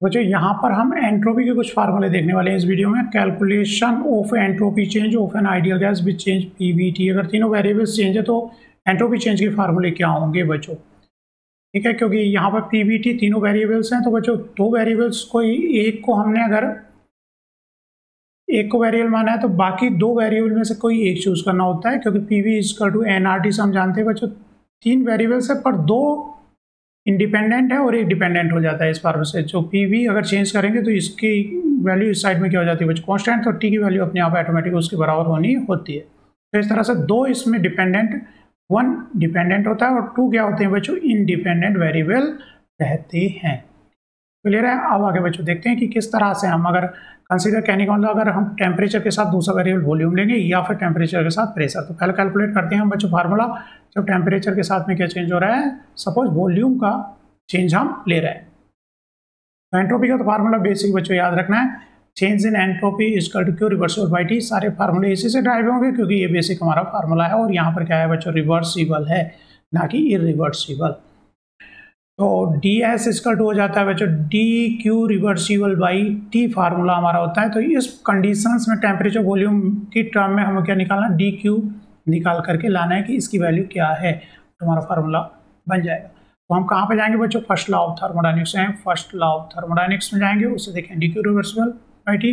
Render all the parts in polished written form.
बच्चों यहाँ पर हम एंट्रोपी के कुछ फार्मूले देखने वाले हैं इस वीडियो में। Calculation of entropy change of an ideal gas with change Pvt. अगर तीनों वेरिएबल्स चेंज है तो एंट्रोपी चेंज के फार्मूले क्या होंगे बच्चों, ठीक है। क्योंकि यहाँ पर पीवीटी तीनों वेरिएबल्स हैं तो बच्चों दो वेरिएबल्स को एक को हमने अगर एक को वेरिएबल माना है तो बाकी दो वेरिएबल में से कोई एक चूज करना होता है, क्योंकि पीवी इक्वल टू एनआरटी से हम जानते हैं बच्चों तीन वेरिएबल्स है पर दो इंडिपेंडेंट है और एक डिपेंडेंट हो जाता है इस फार्मूले से। जो पीवी अगर चेंज करेंगे तो इसकी वैल्यू इस साइड में क्या हो जाती है बच्चों, कांस्टेंट, तो टी की वैल्यू अपने आप ऑटोमेटिक उसके बराबर होनी होती है। तो इस तरह से दो इसमें डिपेंडेंट, वन डिपेंडेंट होता है और टू क्या होते हैं बच्चों, इंडिपेंडेंट वेरिएबल रहते हैं। क्लियर है। अब आगे बच्चों देखते हैं कि किस तरह से हम अगर कंसीडर कहने का मतलब अगर हम टेम्परेचर के साथ दूसरा वेरिएबल वॉल्यूम लेंगे या फिर टेम्परेचर के साथ प्रेशर। तो पहले कैलकुलेट करते हैं हम बच्चों फार्मूला। जब टेम्परेचर के साथ में क्या चेंज हो रहा है, सपोज वॉल्यूम का चेंज हम ले रहे हैं। तो एंट्रोपी का तो फार्मूला बेसिक बच्चों याद रखना है, change in entropy equal to Q reversible by T. सारे फार्मूले इसी से ड्राइव होंगे क्योंकि ये बेसिक हमारा फार्मूला है। और यहाँ पर क्या है बच्चों, रिवर्सिबल है ना कि इरिवर्सिबल। तो डी एस इक्वल टू हो जाता है बच्चों D Q reversible by T, formula हमारा होता है। तो इस कंडीशंस में टेम्परेचर वॉल्यूम की टर्म में हमें क्या निकालना, डी क्यू निकाल करके लाना है कि इसकी वैल्यू क्या है, तो हमारा फार्मूला बन जाएगा। तो हम कहाँ पे जाएंगे बच्चों, फर्स्ट लॉ ऑफ थर्मोडायनेमिक्स हैं, फर्स्ट लॉ ऑफ थर्मोडायनेमिक्स में जाएंगे, उससे देखें D Q reversible by T.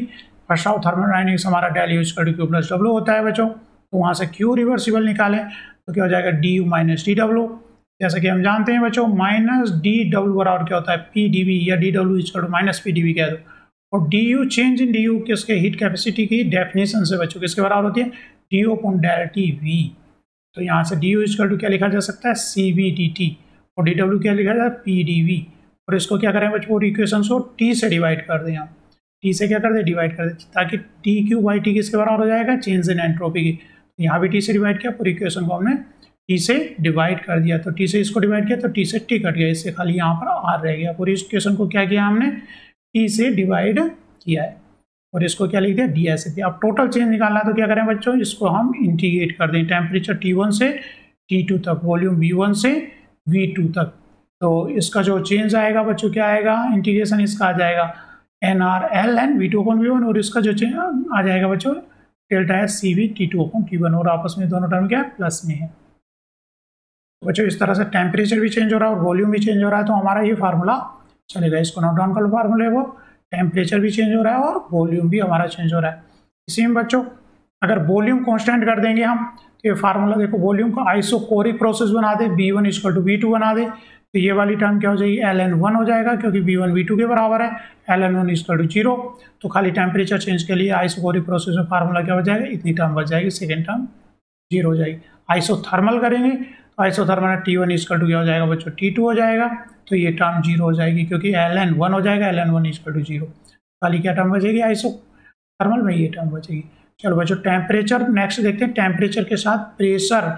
First law of thermodynamics हमारा del U equal to Q plus W होता है बच्चों। तो वहाँ से क्यू रिवर्सिबल निकालें तो क्या हो जाएगा, D you minus D W. जैसा कि हम जानते हैं बच्चों माइनस डी डब्ल्यू बराबर क्या होता है, पी डी वी, या D W equal to minus P D V कह दो। और D U change in D U किसके, हीट कैपेसिटी की डेफिनेशन से बच्चों किसके बराबर होती है, D U upon del T V. तो यहाँ से डी यू इक्वल टू क्या लिखा जा सकता है, सी वी डी टी, और डी डब्ल्यू क्या लिखा जाए, पी डी वी। और इसको क्या करें बच्चों, और इक्वेशन को टी से डिवाइड कर दें, हम टी से क्या कर दें, डिवाइड कर दें, ताकि टी क्यू बाई टी किसके बराबर हो जाएगा, चेंज इन एंट्रोपी की। यहाँ भी टी से डिवाइड किया, पूरी इक्वेशन को हमने टी से डिवाइड कर दिया। तो टी से इसको डिवाइड किया तो टी से टी कट गया, इससे खाली यहाँ पर आर रह गया। पूरी इक्वेशन को क्या किया हमने, टी से डिवाइड किया है और इसको क्या लिख दिया, डी एस दिया। अब टोटल चेंज निकालना है तो क्या करें बच्चों, इसको हम इंटीग्रेट कर दें, टेम्परेचर T1 से T2 तक, वॉल्यूम V1 से V2 तक। तो इसका जो चेंज आएगा बच्चों क्या आएगा, इंटीग्रेशन इसका आ जाएगा NRLN V2 अपॉन V1, और इसका जो चेंज आ जाएगा बच्चों delta S CV T2 upon T1, और आपस में दोनों टर्म क्या है, प्लस में है। बच्चों इस तरह से टेम्परेचर भी चेंज हो रहा है और वॉल्यूम भी चेंज हो रहा है, तो हमारा ये फार्मूला चलेगा। इसको नोट डाउन कर लो, फार्मूले वो टेम्परेचर भी चेंज हो रहा है और वॉल्यूम भी हमारा चेंज हो रहा है। इसी में बच्चों अगर वॉल्यूम कांस्टेंट कर देंगे हम तो ये फार्मूला देखो, वॉल्यूम को आइसोकोरिक प्रोसेस बना दे, V1 इक्वल टू V2 बना दे, तो ये वाली टर्म क्या हो जाएगी, ln1 हो जाएगा क्योंकि V1 V2 के बराबर है, ln1 इक्वल टू 0। तो खाली टेम्परेचर चेंज के लिए आइसोकोरिक प्रोसेस में फार्मूला क्या हो जाएगा, इतनी टर्म बच जाएगी, सेकेंड टर्म 0 हो जाएगी। आइसोथर्मल करेंगे तो आइसोथर्मल में T1 इक्वल टू क्या हो जाएगा बच्चों, T2 हो जाएगा, तो ये टर्म 0 हो जाएगी क्योंकि ln1 हो जाएगा, ln1 इक्वल टू 0। खाली क्या टर्म बचेगी, आइसोथर्मल में ये टर्म बचेगी। चलो बच्चों टेम्परेचर नेक्स्ट देखते हैं। टेम्परेचर के साथ प्रेशर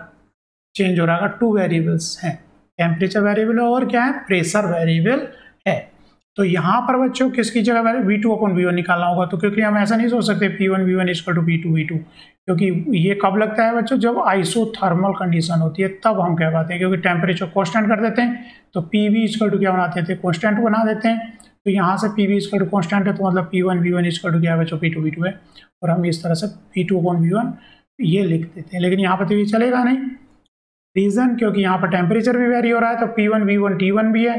चेंज हो रहा है, टू वेरिएबल्स हैं, टेम्परेचर वेरिएबल और क्या है, प्रेशर वेरिएबल है। तो यहाँ पर बच्चों किसकी जगह V2 अपॉन V1 निकालना होगा। तो क्योंकि हम ऐसा नहीं सोच सकते P1 V1 equal to P2 V2, क्योंकि ये कब लगता है बच्चों, जब आइसोथर्मल कंडीशन होती है तब हम क्या पाते हैं, क्योंकि टेम्परेचर कांस्टेंट कर देते हैं तो PV इक्वल टू क्या बनाते थे, कांस्टेंट बना देते हैं। तो यहाँ से PV इक्वल टू कांस्टेंट है तो मतलब P1 V1 इक्वल टू क्या है बच्चों, P2 V2 है, और हम इस तरह से P2 अपॉन V1 ये लिख देते हैं। लेकिन यहाँ पर तो ये चलेगा नहीं, रीजन क्योंकि यहाँ पर टेम्परेचर भी वेरी हो रहा है, तो P1 V1 T1 भी है,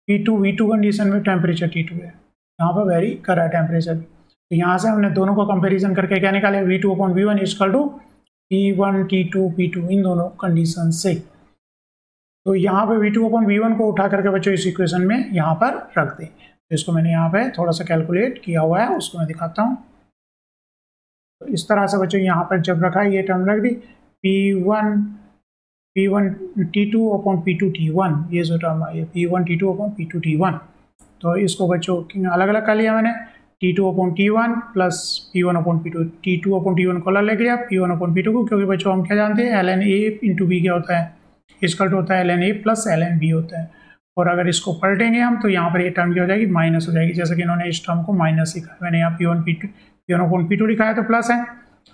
P2 V2 कंडीशन में टेम्परेचर T2 है, यहाँ पर वेरी कर रहा है टेम्परेचर भी। तो यहाँ से हमने दोनों को कंपैरिजन करके क्या निकाले, V2 upon V1 equal to P1 T2 P2 इन दोनों कंडीशन से। तो यहाँ पे V2 अपॉन V1 को उठा करके बच्चों इस इक्वेशन में यहाँ पर रख दें। तो इसको मैंने यहाँ पे थोड़ा सा कैलकुलेट किया हुआ है, उसको मैं दिखाता हूँ। तो इस तरह से बच्चों यहाँ पर जब रखा है ये टर्म रख दी, P1 T2 upon P2 T1, ये जो टर्म है P1 T2 upon P2 T1। तो इसको बच्चों अलग अलग कर लिया मैंने, T2 upon T1 plus P1 upon P2, T2 upon T1 को अलग ले लिया, P1 अपॉन P2 को, क्योंकि बच्चों हम क्या जानते हैं ln A इंटू B क्या होता है, इसका होता है ln A plus ln B होता है। और अगर इसको पलटेंगे हम तो यहाँ पर ये टर्म क्या हो जाएगी, माइनस हो जाएगी, जैसे कि इन्होंने इस टर्म को माइनस लिखा है, मैंने यहाँ P1 अपॉन P2 लिखा है तो प्लस है,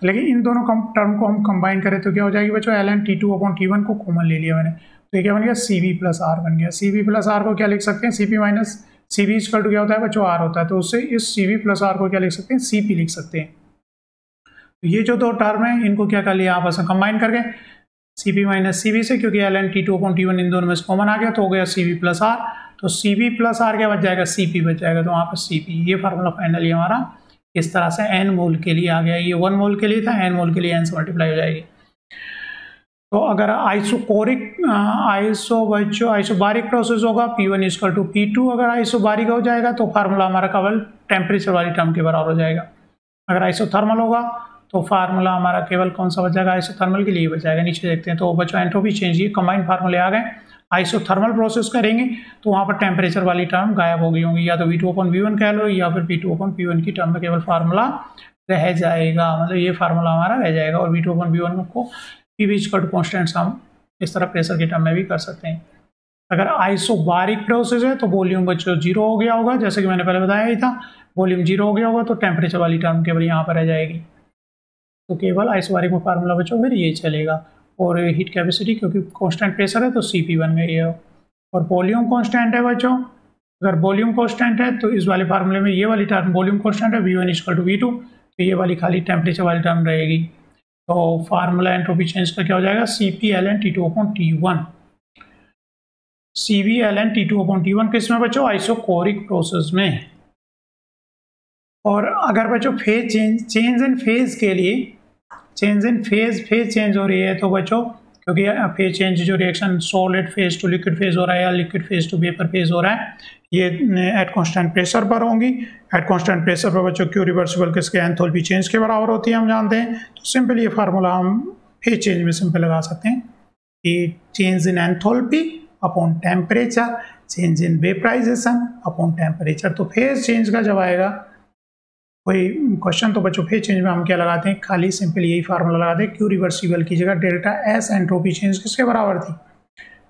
लेकिन इन दोनों टर्म को हम कंबाइन करें तो क्या हो जाएगी बच्चों, ln T2 अपॉन T1 को कॉमन ले लिया मैंने, तो ये क्या बन गया, CV प्लस R बन गया। CV प्लस R को क्या लिख सकते हैं, CP minus CV equal to क्या होता है बच्चों, R होता है, तो उससे इस CV प्लस R को क्या लिख सकते हैं, CP लिख सकते हैं। तो ये जो दो टर्म है इनको क्या कर लिया आपस में कंबाइन करके CP माइनस CV से, क्योंकि ln T2 अपॉन T1 इन दोनों में से कॉमन आ गया तो हो गया CV प्लस R, तो CV प्लस R क्या बच जाएगा, CP बच जाएगा, तो वहाँ पर CP, ये फार्मूला फाइनली हमारा इस तरह से n मोल के लिए आ गया। ये 1 मोल के लिए था, n मोल के लिए n से मल्टीप्लाई हो जाएगी। तो अगर आइसोबारिक प्रोसेस होगा P1 इक्वल टू P2, अगर आइसोबारिक हो जाएगा तो फार्मूला हमारा केवल टेम्परेचर वाली टर्म के बराबर हो जाएगा। अगर आइसोथर्मल होगा तो फार्मूला हमारा केवल कौन सा बच जाएगा, आइसोथर्मल के लिए बच जाएगा। नीचे देखते हैं, तो बच्चों एंट्रोपी चेंज, ये कंबाइंड फार्मूले आ गए। आइसोथर्मल प्रोसेस करेंगे तो वहाँ पर टेम्परेचर वाली टर्म गायब हो गई होंगी, या तो V2/V1 कह लो या फिर P2/P1 की टर्म में केवल फार्मूला रह जाएगा, मतलब ये फार्मूला हमारा रह जाएगा। और V2/V1 को PV इक्वल टू कॉन्स्टेंट हम इस तरह प्रेशर की टर्म में भी कर सकते हैं। अगर आइसोबारिक प्रोसेस है तो वॉल्यूम बच्चों 0 हो गया होगा, जैसे कि मैंने पहले बताया ही था, वॉल्यूम 0 हो गया होगा तो टेम्परेचर वाली टर्म केवल यहाँ पर रह जाएगी। तो केवल आइसोबारिक में फार्मूला बच्चों फिर ये चलेगा। और हीट कैपेसिटी क्योंकि कांस्टेंट प्रेशर है तो CP बन गई है, और वॉल्यूम कांस्टेंट है बच्चों। अगर वॉल्यूम कांस्टेंट है तो इस वाले फार्मूले में ये वाली टर्म वॉल्यूम कांस्टेंट है, V1 इक्वल टू V2, तो ये वाली खाली टेम्परेचर वाली टर्म रहेगी। तो फार्मूला एंट्रोपी चेंज का क्या हो जाएगा, CP ln T2 upon T1, CV ln T2 upon T1 किस में बच्चों, आइसोकोरिक प्रोसेस में। और अगर बच्चों फेज चेंज इन फेज के लिए, चेंज इन फेज चेंज हो रही है तो बच्चों, क्योंकि फेज चेंज जो reaction solid phase two liquid phase हो रहा है या liquid phase two vapour phase हो रहा है, ये एट कांस्टेंट प्रेशर पर होंगी। एट कांस्टेंट प्रेशर पर बच्चों क्यू रिवर्सिबल किसके, एंथैल्पी चेंज के बराबर होती है, हम जानते हैं। तो सिंपल ये फार्मूला हम फेज चेंज में सिंपल लगा सकते हैं कि change in enthalpy upon temperature, change in vaporisation upon temperature. तो फेज चेंज का जब आएगा कोई क्वेश्चन तो बच्चों फेज चेंज में हम क्या लगाते हैं, खाली सिंपल यही फार्मूला लगाते हैं, क्यू रिवर्सिबल की जगह डेल्टा S एंट्रोपी चेंज किसके बराबर थी,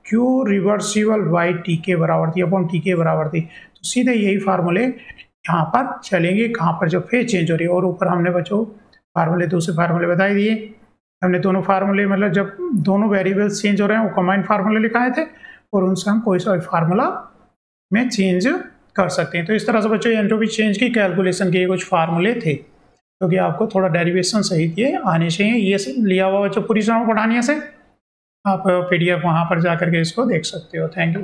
क्यू रिवर्सिबल बाई T के बराबर थी, अपॉन T के बराबर थी। तो सीधे यही फार्मूले यहाँ पर चलेंगे, कहाँ पर जब फेज चेंज हो रही है। और ऊपर हमने बच्चों फार्मूले, दूसरे फार्मूले बता दिए हमने, दोनों फार्मूले मतलब जब दोनों वेरिएबल्स चेंज हो रहे हैं वो कंबाइंड फार्मूले लिखाए थे, और उनसे हम कोई सा फार्मूला में चेंज कर सकते हैं। तो इस तरह से बच्चों एंट्रोपी चेंज की कैलकुलेशन के कुछ फार्मूले थे, क्योंकि आपको थोड़ा डेरिवेशन सहित ये आने चाहिए। ये लिया हुआ बच्चों पूरी समय पढ़ाने से आप PDF वहाँ पर जा करके इसको देख सकते हो। Thank you.